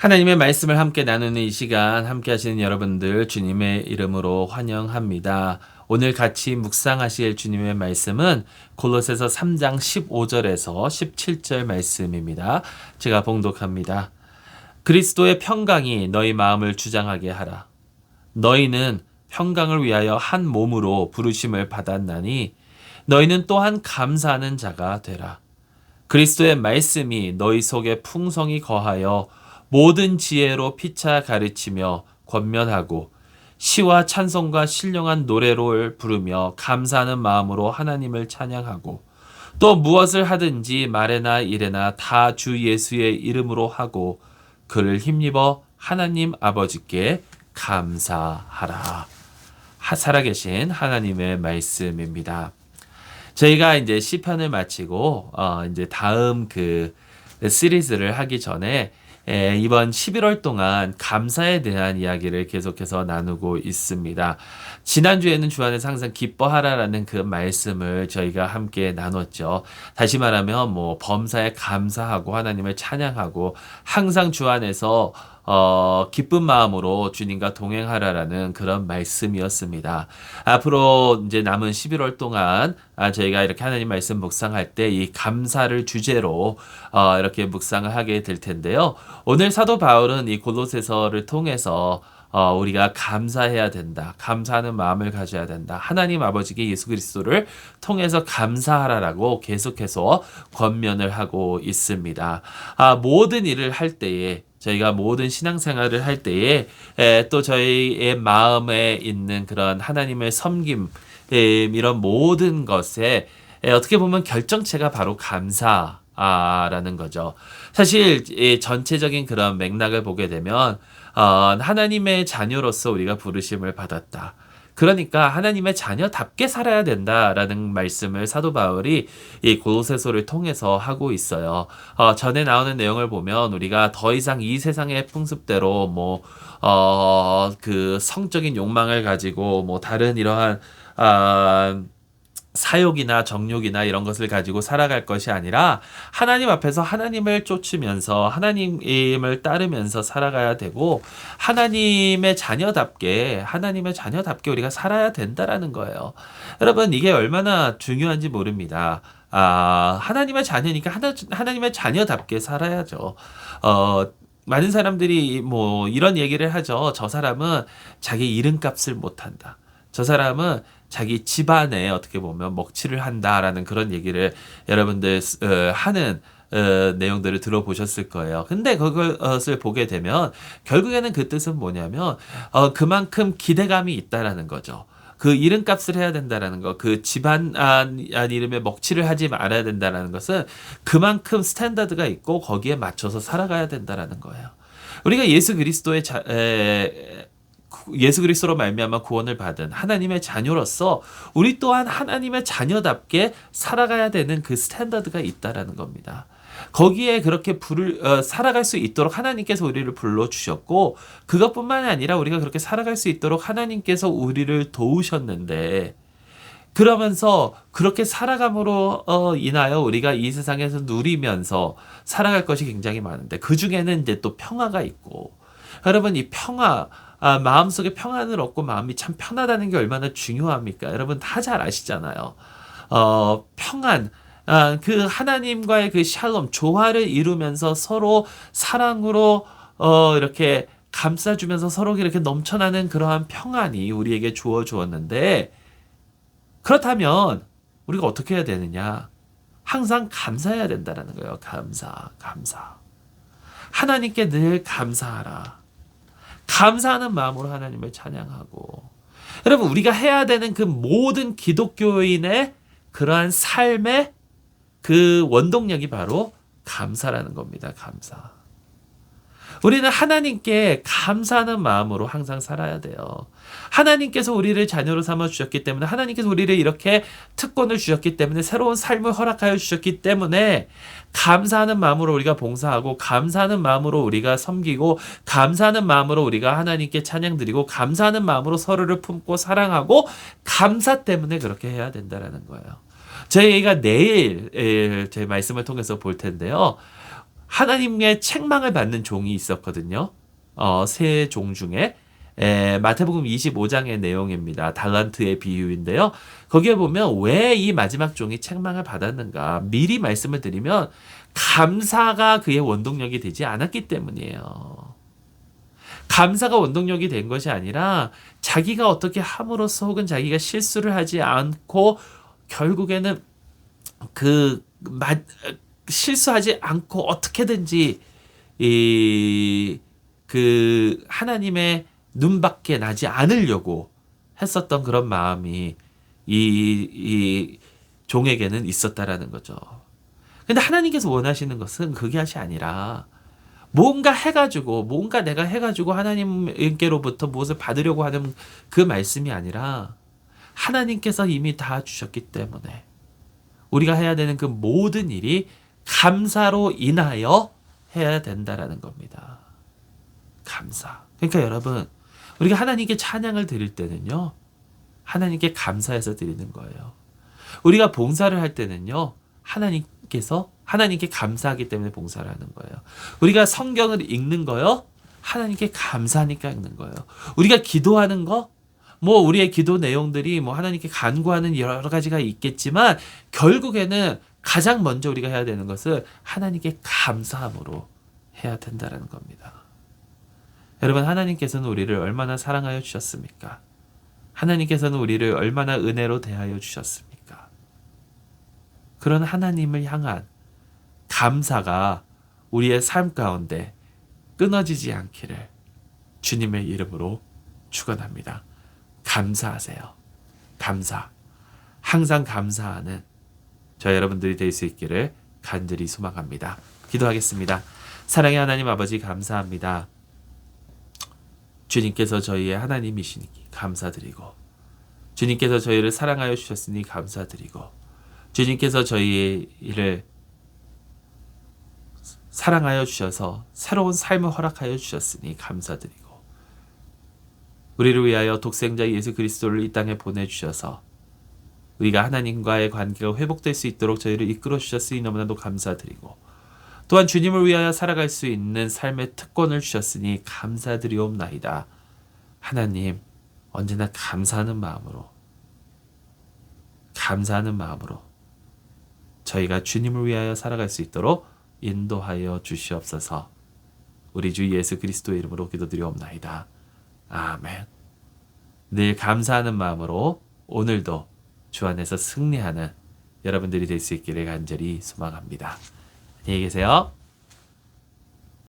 하나님의 말씀을 함께 나누는 이 시간, 함께 하시는 여러분들 주님의 이름으로 환영합니다. 오늘 같이 묵상하실 주님의 말씀은 골로새서 3장 15절에서 17절 말씀입니다. 제가 봉독합니다. 그리스도의 평강이 너희 마음을 주장하게 하라. 너희는 평강을 위하여 한 몸으로 부르심을 받았나니 너희는 또한 감사하는 자가 되라. 그리스도의 말씀이 너희 속에 풍성히 거하여 모든 지혜로 피차 가르치며 권면하고 시와 찬송과 신령한 노래를 부르며 감사하는 마음으로 하나님을 찬양하고 또 무엇을 하든지 말에나 일에나 다 주 예수의 이름으로 하고 그를 힘입어 하나님 아버지께 감사하라. 살아계신 하나님의 말씀입니다. 저희가 이제 시편을 마치고 이제 다음 그 시리즈를 하기 전에 이번 11월 동안 감사에 대한 이야기를 계속해서 나누고 있습니다. 지난주에는 주 안에서 항상 기뻐하라라는 그 말씀을 저희가 함께 나눴죠. 다시 말하면 범사에 감사하고 하나님을 찬양하고 항상 주 안에서 기쁜 마음으로 주님과 동행하라라는 그런 말씀이었습니다. 앞으로 이제 남은 11월 동안 저희가 이렇게 하나님 말씀 묵상할 때 이 감사를 주제로 이렇게 묵상을 하게 될 텐데요. 오늘 사도 바울은 이 골로새서를 통해서 우리가 감사해야 된다. 감사하는 마음을 가져야 된다. 하나님 아버지께 예수 그리스도를 통해서 감사하라라고 계속해서 권면을 하고 있습니다. 모든 일을 할 때에 저희가 모든 신앙생활을 할 때에 또 저희의 마음에 있는 그런 하나님의 섬김 이런 모든 것에 어떻게 보면 결정체가 바로 감사라는 거죠. 사실 전체적인 그런 맥락을 보게 되면 하나님의 자녀로서 우리가 부르심을 받았다. 그러니까 하나님의 자녀답게 살아야 된다라는 말씀을 사도 바울이 이 골로새서를 통해서 하고 있어요. 전에 나오는 내용을 보면 우리가 더 이상 이 세상의 풍습대로 그 성적인 욕망을 가지고 다른 이러한 사욕이나 정욕이나 이런 것을 가지고 살아갈 것이 아니라 하나님 앞에서 하나님을 쫓으면서 하나님을 따르면서 살아가야 되고 하나님의 자녀답게 우리가 살아야 된다라는 거예요. 여러분 이게 얼마나 중요한지 모릅니다. 하나님의 자녀니까 하나님의 자녀답게 살아야죠. 많은 사람들이 이런 얘기를 하죠. 저 사람은 자기 이름값을 못한다. 저 사람은 자기 집안에 어떻게 보면 먹칠을 한다라는 그런 얘기를 여러분들 하는 내용들을 들어보셨을 거예요. 근데 그것을 보게 되면 결국에는 그 뜻은 뭐냐면 그만큼 기대감이 있다라는 거죠. 그 이름값을 해야 된다라는 것, 그 집안 이름에 먹칠을 하지 말아야 된다라는 것은 그만큼 스탠다드가 있고 거기에 맞춰서 살아가야 된다라는 거예요. 우리가 예수 그리스도로 말미암아 구원을 받은 하나님의 자녀로서 우리 또한 하나님의 자녀답게 살아가야 되는 그 스탠다드가 있다라는 겁니다. 거기에 그렇게 살아갈 수 있도록 하나님께서 우리를 불러주셨고 그것뿐만이 아니라 우리가 그렇게 살아갈 수 있도록 하나님께서 우리를 도우셨는데 그러면서 그렇게 살아감으로 인하여 우리가 이 세상에서 누리면서 살아갈 것이 굉장히 많은데 그 중에는 이제 또 평화가 있고 여러분 이 평화 마음속에 평안을 얻고 마음이 참 편하다는 게 얼마나 중요합니까? 여러분 다 잘 아시잖아요. 평안, 그 하나님과의 그 샬롬, 조화를 이루면서 서로 사랑으로 이렇게 감싸주면서 서로 이렇게 넘쳐나는 그러한 평안이 우리에게 주어졌는데 그렇다면 우리가 어떻게 해야 되느냐? 항상 감사해야 된다는 거예요. 감사. 하나님께 늘 감사하라. 감사하는 마음으로 하나님을 찬양하고 여러분 우리가 해야 되는 그 모든 기독교인의 그러한 삶의 그 원동력이 바로 감사라는 겁니다. 감사. 우리는 하나님께 감사하는 마음으로 항상 살아야 돼요. 하나님께서 우리를 자녀로 삼아 주셨기 때문에 하나님께서 우리를 이렇게 특권을 주셨기 때문에 새로운 삶을 허락하여 주셨기 때문에 감사하는 마음으로 우리가 봉사하고 감사하는 마음으로 우리가 섬기고 감사하는 마음으로 우리가 하나님께 찬양드리고 감사하는 마음으로 서로를 품고 사랑하고 감사 때문에 그렇게 해야 된다는 거예요. 저희가 내일 제 말씀을 통해서 볼 텐데요. 하나님의 책망을 받는 종이 있었거든요. 세 종 중에 마태복음 25장의 내용입니다. 달란트의 비유인데요. 거기에 보면 왜 이 마지막 종이 책망을 받았는가 미리 말씀을 드리면 감사가 그의 원동력이 되지 않았기 때문이에요. 감사가 원동력이 된 것이 아니라 자기가 어떻게 함으로써 혹은 자기가 실수를 하지 않고 결국에는 실수하지 않고 어떻게든지 하나님의 눈밖에 나지 않으려고 했었던 그런 마음이 이 종에게는 있었다라는 거죠. 근데 하나님께서 원하시는 것은 그게 아니라 뭔가 내가 해가지고 하나님께로부터 무엇을 받으려고 하는 그 말씀이 아니라 하나님께서 이미 다 주셨기 때문에 우리가 해야 되는 그 모든 일이 감사로 인하여 해야 된다라는 겁니다. 감사. 그러니까 여러분, 우리가 하나님께 찬양을 드릴 때는요, 하나님께 감사해서 드리는 거예요. 우리가 봉사를 할 때는요, 하나님께 감사하기 때문에 봉사를 하는 거예요. 우리가 성경을 읽는 거요, 하나님께 감사하니까 읽는 거예요. 우리가 기도하는 거, 우리의 기도 내용들이 하나님께 간구하는 여러 가지가 있겠지만, 결국에는 가장 먼저 우리가 해야 되는 것은 하나님께 감사함으로 해야 된다는 겁니다. 여러분, 하나님께서는 우리를 얼마나 사랑하여 주셨습니까? 하나님께서는 우리를 얼마나 은혜로 대하여 주셨습니까? 그런 하나님을 향한 감사가 우리의 삶 가운데 끊어지지 않기를 주님의 이름으로 축원합니다. 감사하세요. 감사. 항상 감사하는 저 여러분들이 될 수 있기를 간절히 소망합니다. 기도하겠습니다. 사랑의 하나님 아버지 감사합니다. 주님께서 저희의 하나님이시니 감사드리고, 주님께서 저희를 사랑하여 주셨으니 감사드리고, 주님께서 저희의 일을 사랑하여 주셔서 새로운 삶을 허락하여 주셨으니 감사드리고, 우리를 위하여 독생자 예수 그리스도를 이 땅에 보내주셔서 우리가 하나님과의 관계가 회복될 수 있도록 저희를 이끌어 주셨으니 너무나도 감사드리고, 또한 주님을 위하여 살아갈 수 있는 삶의 특권을 주셨으니 감사드리옵나이다. 하나님, 언제나 감사하는 마음으로 저희가 주님을 위하여 살아갈 수 있도록 인도하여 주시옵소서. 우리 주 예수 그리스도의 이름으로 기도드리옵나이다. 아멘. 늘 감사하는 마음으로 오늘도 주 안에서 승리하는 여러분들이 될 수 있기를 간절히 소망합니다. 안녕히 계세요.